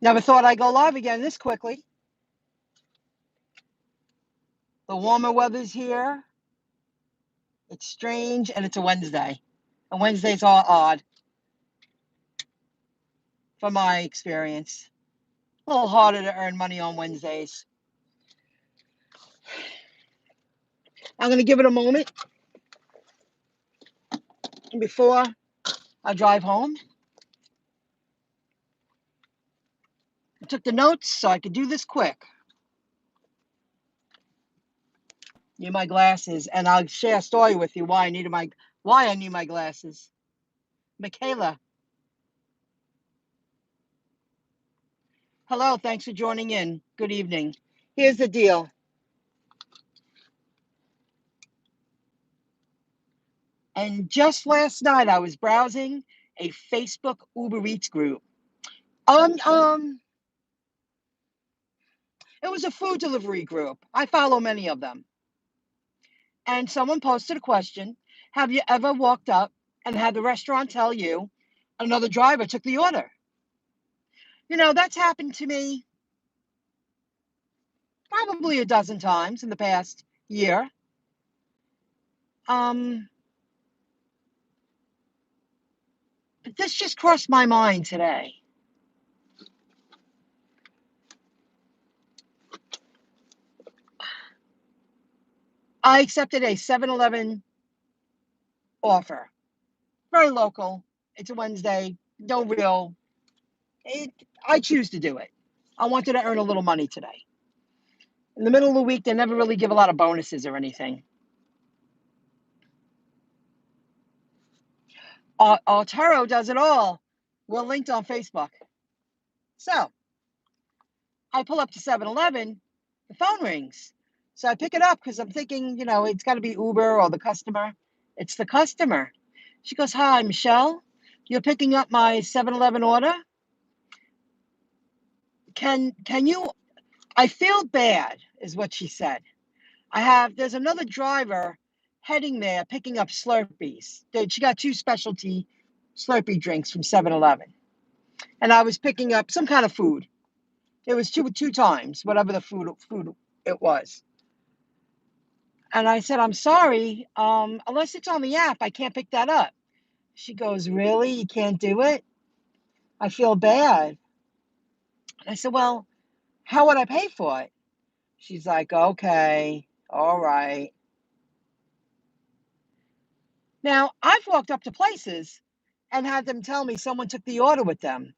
Never thought I'd go live again this quickly. The warmer weather's here. It's strange, and it's a Wednesday. And Wednesdays are odd, from my experience. A little harder to earn money on Wednesdays. I'm going to give it a moment before I drive home. I took the notes so I could do this quick. Need my glasses, and I'll share a story with you why I need my glasses. Michaela. Hello, thanks for joining in. Good evening. Here's the deal. And just last night I was browsing a Facebook Uber Eats group. It was a food delivery group. I follow many of them. And someone posted a question. Have you ever walked up and had the restaurant tell you another driver took the order? You know, that's happened to me probably a dozen times in the past year. But this just crossed my mind today. I accepted a 7-Eleven offer. Very local. It's a Wednesday. No real. I choose to do it. I wanted to earn a little money today. In the middle of the week, they never really give a lot of bonuses or anything. Altero does it all. We're linked on Facebook. So I pull up to 7-Eleven. The phone rings. So I pick it up because I'm thinking, you know, it's got to be Uber or the customer. It's the customer. She goes, "Hi, Michelle. You're picking up my 7-Eleven order? Can you?" I feel bad, is what she said. There's another driver heading there picking up Slurpees. She got 2 specialty Slurpee drinks from 7-Eleven. And I was picking up some kind of food. It was two times, whatever the food it was. And I said, "I'm sorry, unless it's on the app, I can't pick that up." She goes, "Really? You can't do it?" I feel bad. And I said, "Well, how would I pay for it?" She's like, "Okay, all right." Now, I've walked up to places and had them tell me someone took the order with them.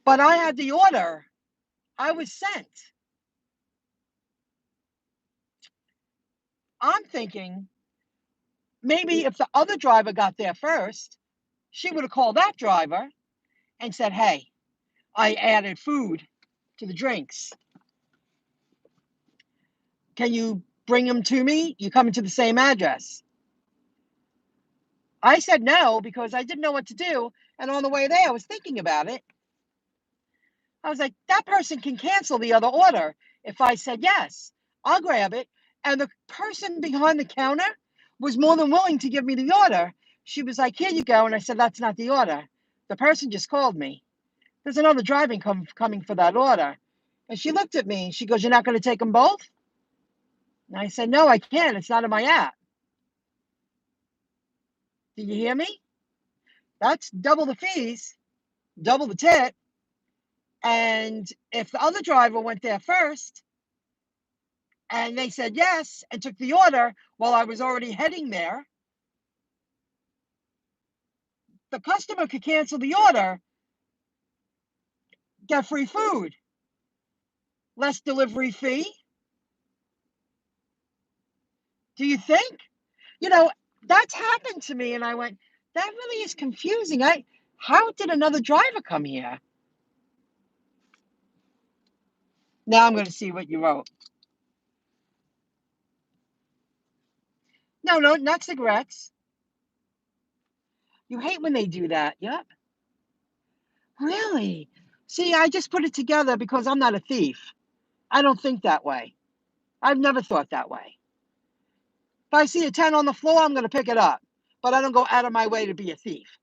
But I had the order. I was sent. I'm thinking maybe if the other driver got there first, she would have called that driver and said, "Hey, I added food to the drinks. Can you bring them to me? You coming to the same address?" I said no because I didn't know what to do. And on the way there, I was thinking about it. I was like, that person can cancel the other order. If I said yes, I'll grab it. And the person behind the counter was more than willing to give me the order. She was like, "Here you go." And I said, "That's not the order. The person just called me. There's another driving coming for that order." And she looked at me. She goes, "You're not going to take them both?" And I said, "No, I can't. It's not in my app." Did you hear me? That's double the fees, double the tip. And if the other driver went there first and they said yes and took the order while I was already heading there, the customer could cancel the order, get free food, less delivery fee. Do you think? You know, that's happened to me. And I went, that really is confusing. How did another driver come here? Now I'm going to see what you wrote. No, not cigarettes. You hate when they do that. Yep. Really? See, I just put it together because I'm not a thief. I don't think that way. I've never thought that way. If I see a 10 on the floor, I'm going to pick it up. But I don't go out of my way to be a thief.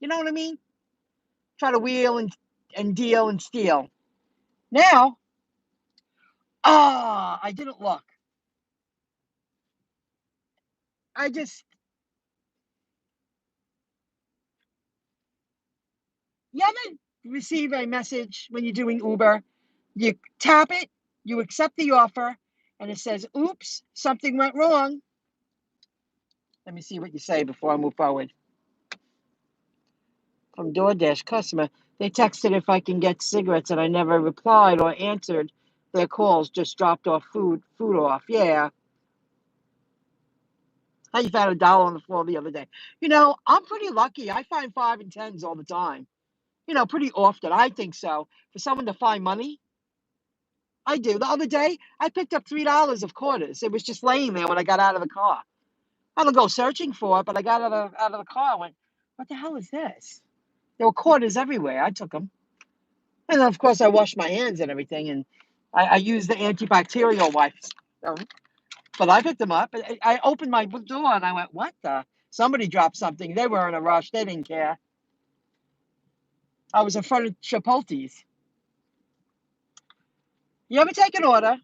You know what I mean? try to wheel and deal and steal. Now, I didn't look. You ever receive a message when you're doing Uber? You tap it, you accept the offer, and it says, oops, something went wrong. Let me see what you say before I move forward. From DoorDash customer, they texted if I can get cigarettes, and I never replied or answered their calls, just dropped off food off. Yeah. I found $1 on the floor the other day. I'm pretty lucky. I find 5 and 10s all the time. Pretty often. I think so. For someone to find money, I do. The other day, I picked up $3 of quarters. It was just laying there when I got out of the car. I don't go searching for it, but I got out of the car and went, what the hell is this? There were quarters everywhere. I took them. And of course, I washed my hands and everything, and I used the antibacterial wipes. But I picked them up. I opened my door, and I went, what the? Somebody dropped something. They were in a rush. They didn't care. I was in front of Chipotle's. You ever take an order?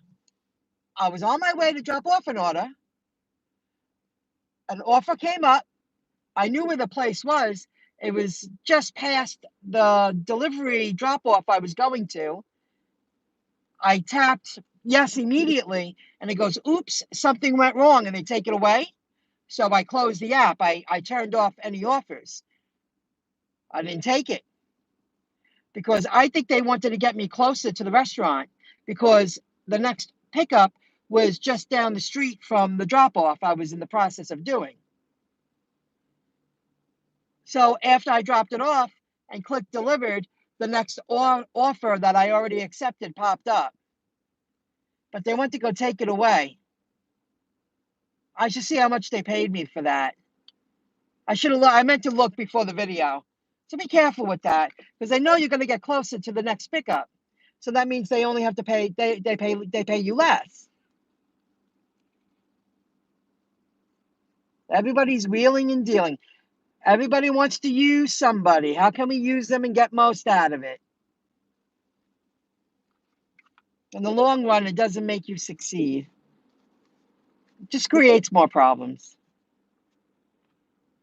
I was on my way to drop off an order. An offer came up. I knew where the place was. It was just past the delivery drop-off I was going to. I tapped yes immediately, and it goes, oops, something went wrong, and they take it away. So I closed the app. I turned off any offers. I didn't take it because I think they wanted to get me closer to the restaurant because the next pickup was just down the street from the drop-off I was in the process of doing. So after I dropped it off and clicked delivered, the next offer that I already accepted popped up. But they went to go take it away. I should see how much they paid me for that. I meant to look before the video. So be careful with that because they know you're going to get closer to the next pickup. So that means they only have to pay, they pay you less. Everybody's wheeling and dealing. Everybody wants to use somebody. How can we use them and get most out of it? In the long run, it doesn't make you succeed. It just creates more problems.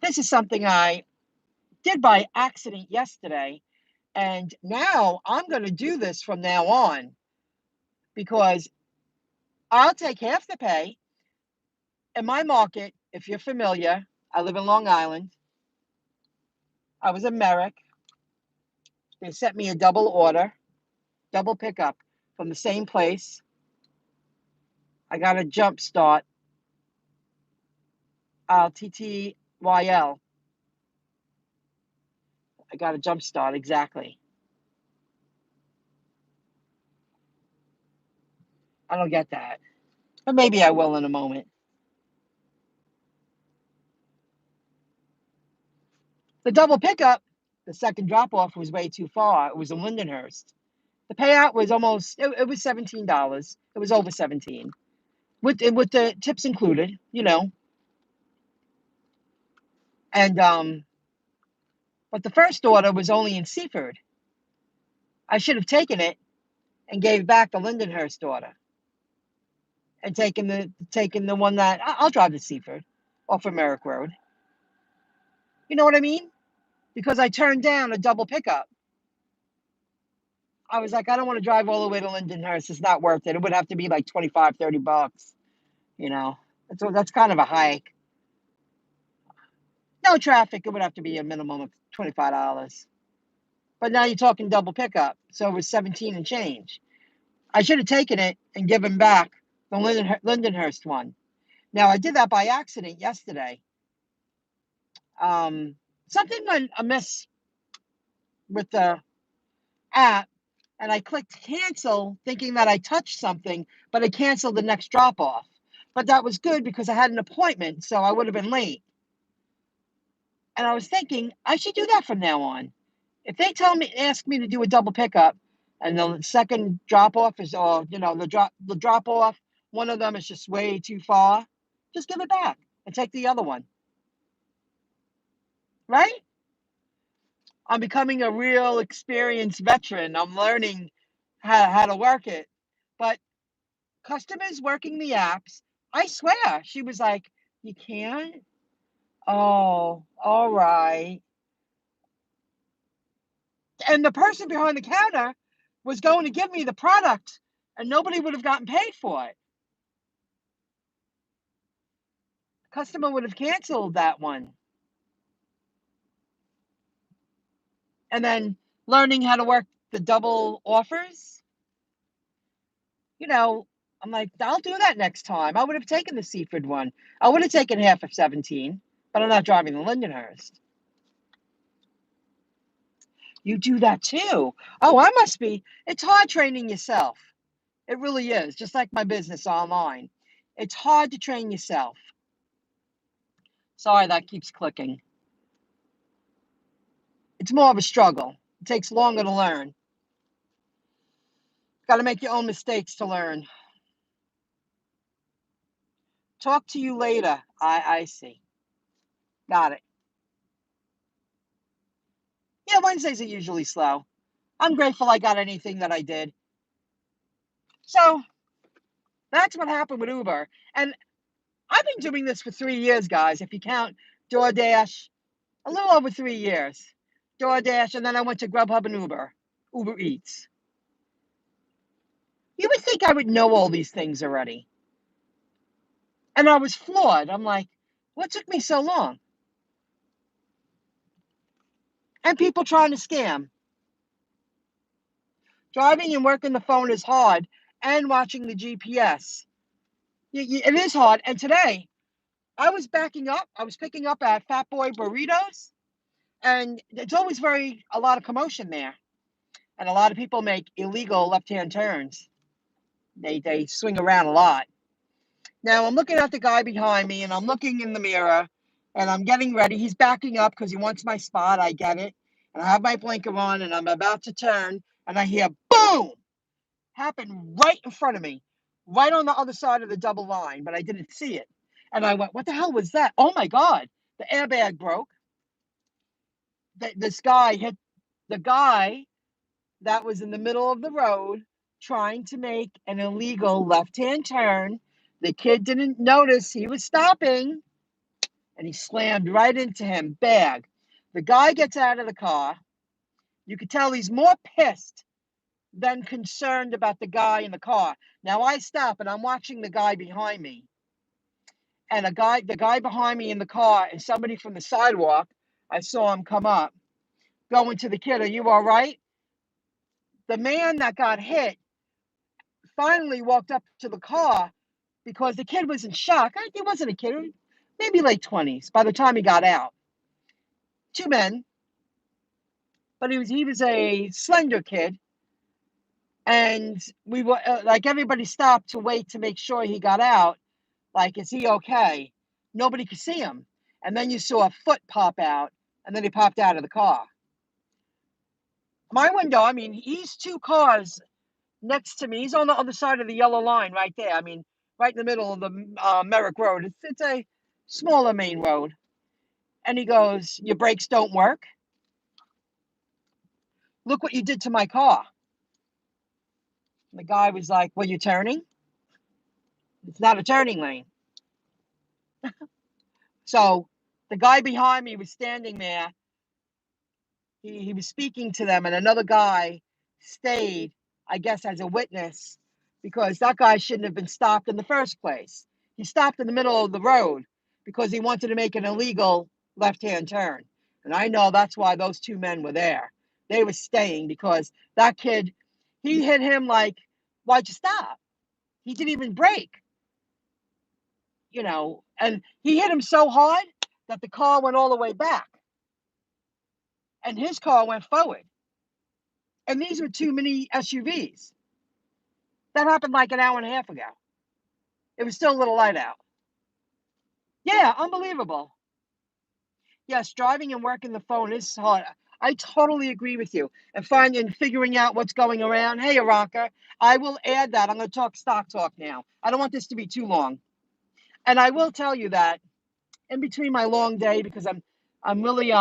This is something I did by accident yesterday. And now I'm going to do this from now on because I'll take half the pay. In my market, if you're familiar, I live in Long Island. I was in Merrick. They sent me a double order, double pickup from the same place. I got a jump start, TTYL. I got a jump start, exactly. I don't get that. But maybe I will in a moment. The double pickup, the second drop-off was way too far. It was in Lindenhurst. The payout was almost, it was $17. It was over 17 with the tips included, And, but the first order was only in Seaford. I should have taken it and gave back the Lindenhurst order and taken the one that, I'll drive to Seaford off of Merrick Road. You know what I mean? Because I turned down a double pickup. I was like, I don't want to drive all the way to Lindenhurst. It's not worth it. It would have to be like $25, $30. That's kind of a hike. No traffic, it would have to be a minimum of $25. But now you're talking double pickup, so it was 17 and change. I should have taken it and given back the Lindenhurst one. Now I did that by accident yesterday. Something went amiss with the app, and I clicked cancel, thinking that I touched something, but I canceled the next drop off. But that was good because I had an appointment, so I would have been late. And I was thinking I should do that from now on. If they ask me to do a double pickup, and the second drop off is, or the drop off, one of them is just way too far, just give it back and take the other one. Right? I'm becoming a real experienced veteran. I'm learning how to work it. But customers working the apps, I swear, she was like, you can't? Oh, all right. And the person behind the counter was going to give me the product and nobody would have gotten paid for it. Customer would have canceled that one. And then learning how to work the double offers, you know, I'm like, I'll do that next time. I would have taken the Seaford one. I would have taken half of 17, but I'm not driving the Lindenhurst. You do that too. Oh, I must be. It's hard training yourself. It really is, just like my business online. It's hard to train yourself. Sorry, that keeps clicking. It's more of a struggle. It takes longer to learn. Got to make your own mistakes to learn. Talk to you later. I see. Got it. Yeah, Wednesdays are usually slow. I'm grateful I got anything that I did. So that's what happened with Uber. And I've been doing this for 3 years, guys, if you count DoorDash, a little over 3 years. DoorDash, and then I went to Grubhub and Uber Eats. You would think I would know all these things already. And I was floored. I'm like, what took me so long? And people trying to scam. Driving and working the phone is hard, and watching the GPS. It is hard. And today, I was backing up. I was picking up at Fat Boy Burritos, and it's always a lot of commotion there. And a lot of people make illegal left-hand turns. They swing around a lot. Now I'm looking at the guy behind me, and I'm looking in the mirror, and I'm getting ready. He's backing up because he wants my spot. I get it. And I have my blinker on, and I'm about to turn, and I hear boom! Happened right in front of me, right on the other side of the double line, but I didn't see it. And I went, what the hell was that? Oh my God, the airbag broke. This guy hit the guy that was in the middle of the road trying to make an illegal left-hand turn. The kid didn't notice he was stopping, and he slammed right into him. Bag. The guy gets out of the car. You could tell he's more pissed than concerned about the guy in the car. Now I stop and I'm watching the guy behind me. And the guy behind me in the car and somebody from the sidewalk, I saw him come up, going to the kid, are you all right? The man that got hit finally walked up to the car because the kid was in shock. He wasn't a kid, maybe late 20s by the time he got out. Two men, but he was a slender kid. And we were like, everybody stopped to wait to make sure he got out. Like, is he okay? Nobody could see him. And then you saw a foot pop out, and then he popped out of the car. My window, I mean, he's two cars next to me. He's on the other side of the yellow line right there. I mean, right in the middle of the Merrick Road. It's a smaller main road. And he goes, your brakes don't work? Look what you did to my car. And the guy was like, well, you turning? It's not a turning lane. So the guy behind me was standing there. He was speaking to them, and another guy stayed, I guess, as a witness, because that guy shouldn't have been stopped in the first place. He stopped in the middle of the road because he wanted to make an illegal left-hand turn. And I know that's why those two men were there. They were staying because that kid, he hit him like, why'd you stop? He didn't even brake, and he hit him so hard that the car went all the way back. And his car went forward. And these were two mini SUVs. That happened like an hour and a half ago. It was still a little light out. Yeah, unbelievable. Yes, driving and working the phone is hard. I totally agree with you. And figuring out what's going around. Hey, Aranka, I will add that. I'm going to talk stock talk now. I don't want this to be too long. And I will tell you that in between my long day, because I'm really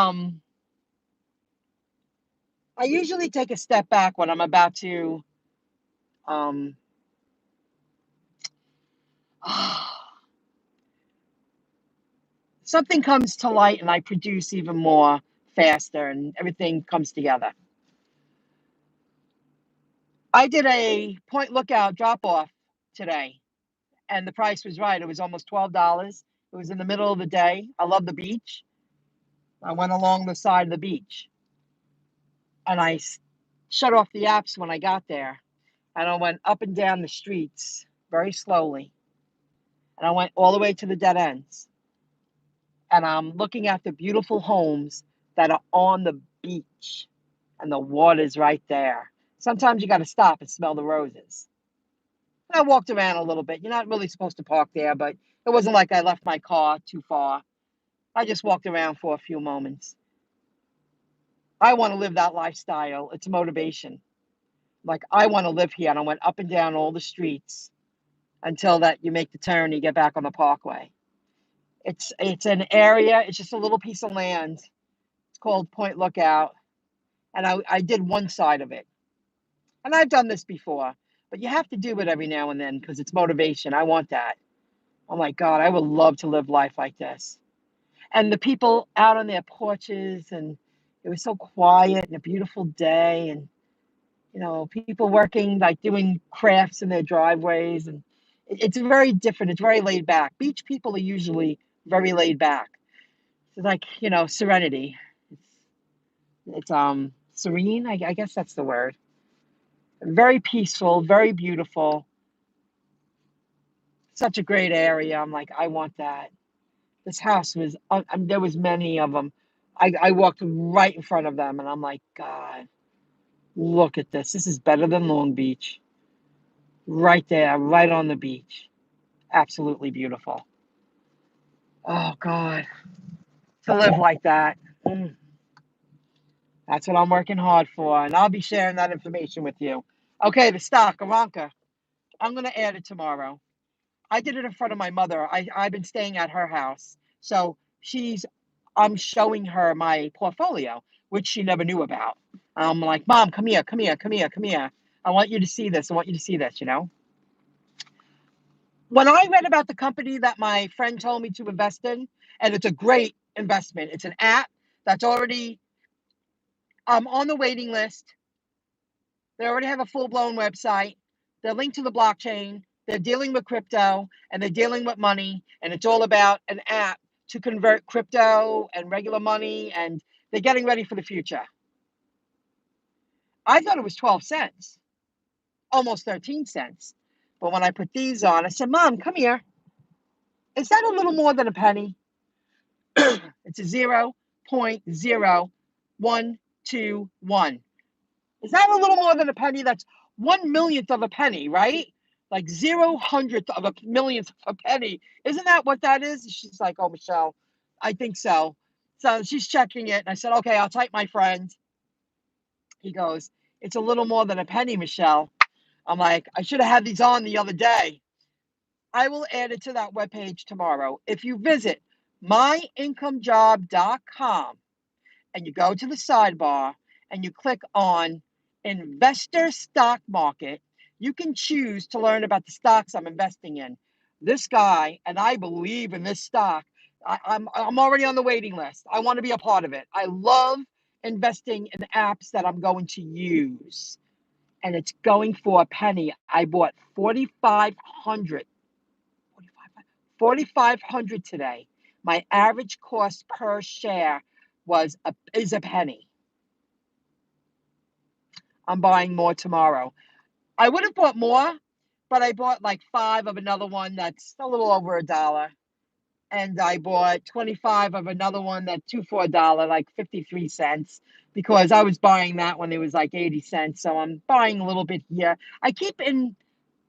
I usually take a step back when I'm about to something comes to light and I produce even more faster and everything comes together. I did a point lookout drop off today and the price was right. It was almost $12. It was in the middle of the day. I love the beach. I went along the side of the beach and I shut off the apps when I got there. And I went up and down the streets very slowly. And I went all the way to the dead ends. And I'm looking at the beautiful homes that are on the beach. And the water's right there. Sometimes you got to stop and smell the roses. And I walked around a little bit. You're not really supposed to park there, but it wasn't like I left my car too far. I just walked around for a few moments. I want to live that lifestyle. It's motivation. Like, I want to live here. And I went up and down all the streets until that you make the turn and you get back on the parkway. It's an area. It's just a little piece of land. It's called Point Lookout. And I did one side of it. And I've done this before. But you have to do it every now and then because it's motivation. I want that. Oh, my God. I would love to live life like this. And the people out on their porches. And it was so quiet and a beautiful day. And people working, like doing crafts in their driveways. And it's very different. It's very laid back. Beach people are usually very laid back. It's like, serenity. It's serene, I guess that's the word. Very peaceful, very beautiful. Such a great area. I'm like, I want that. This house was, there was many of them. I walked right in front of them and I'm like, God, look at this. This is better than Long Beach. Right there, right on the beach. Absolutely beautiful. Oh, God. To live like that. That's what I'm working hard for. And I'll be sharing that information with you. Okay, the stock, Aranka. I'm going to add it tomorrow. I did it in front of my mother. I've been staying at her house. So I'm showing her my portfolio, which she never knew about. I'm like, Mom, come here, come here, come here, come here. I want you to see this. I want you to see this, When I read about the company that my friend told me to invest in, and it's a great investment. It's an app that's already on the waiting list. They already have a full-blown website. They're linked to the blockchain. They're dealing with crypto and they're dealing with money. And it's all about an app to convert crypto and regular money. And they're getting ready for the future. I thought it was 12 cents, almost 13 cents. But when I put these on, I said, Mom, come here. Is that a little more than a penny? It's a 0.0121. Is that a little more than a penny? That's 1/1,000,000th of a penny, right? Like 0.000 of a millionth of a penny. Isn't that what that is? She's like, oh, Michelle, I think so. So she's checking it. And I said, okay, I'll type my friend. He goes, it's a little more than a penny, Michelle. I'm like, I should have had these on the other day. I will add it to that webpage tomorrow. If you visit MyIncomeJob.com and you go to the sidebar and you click on investor stock market, you can choose to learn about the stocks I'm investing in. This guy, and I believe in this stock. I'm already on the waiting list. I want to be a part of it. I love investing in apps that I'm going to use. And it's going for a penny. I bought 4,500 today. My average cost per share is a penny. I'm buying more tomorrow. I would have bought more, but I bought like 5 of another one that's a little over $1. And I bought 25 of another one that's 2 for $1, like 53 cents, because I was buying that when it was like 80 cents. So I'm buying a little bit here. I keep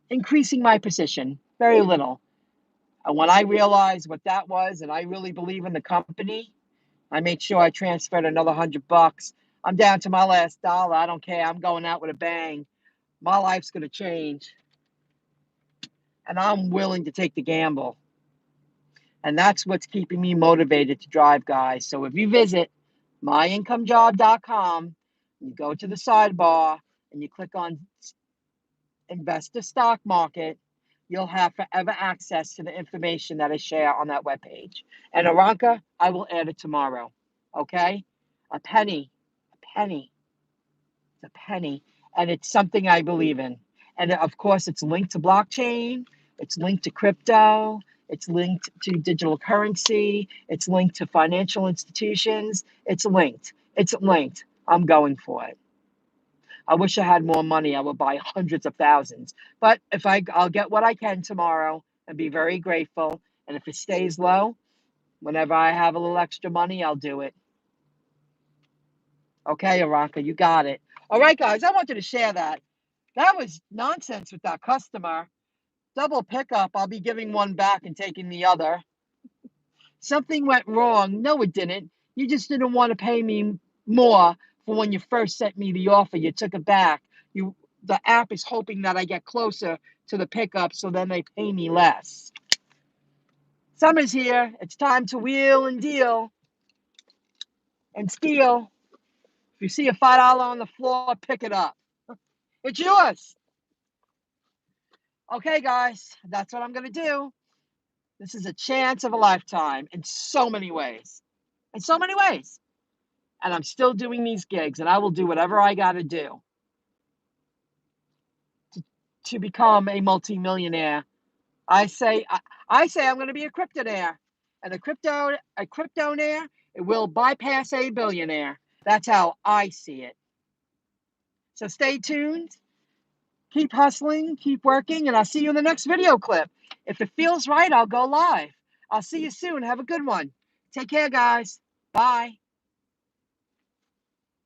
increasing my position, very little. And when I realized what that was, and I really believe in the company, I made sure I transferred another $100. I'm down to my last dollar. I don't care. I'm going out with a bang. My life's going to change. And I'm willing to take the gamble. And that's what's keeping me motivated to drive, guys. So if you visit myincomejob.com, You go to the sidebar and you click on Investor Stock Market. You'll have forever access to the information that I share on that webpage. And Aranka, I will add it tomorrow. Okay? A penny. A penny. It's a penny. And it's something I believe in. And of course, it's linked to blockchain. It's linked to crypto. It's linked to digital currency. It's linked to financial institutions. It's linked. It's linked. I'm going for it. I wish I had more money. I would buy hundreds of thousands. But if I'll get what I can tomorrow and be very grateful. And if it stays low, whenever I have a little extra money, I'll do it. Okay, Aranka, you got it. All right, guys, I wanted to share that. That was nonsense with that customer. Double pickup. I'll be giving one back and taking the other. Something went wrong. No, it didn't. You just didn't want to pay me more for when you first sent me the offer. You took it back. The app is hoping that I get closer to the pickup, so then they pay me less. Summer's here. It's time to wheel and deal and steal. If you see a $5 on the floor, pick it up. It's yours. Okay, guys, that's what I'm going to do. This is a chance of a lifetime in so many ways. In so many ways. And I'm still doing these gigs, and I will do whatever I got to do to become a multimillionaire. I say I'm going to be a cryptonaire, and a cryptonaire, it will bypass a billionaire. That's how I see it. So stay tuned, keep hustling, keep working, and I'll see you in the next video clip. If it feels right, I'll go live. I'll see you soon. Have a good one. Take care, guys. Bye.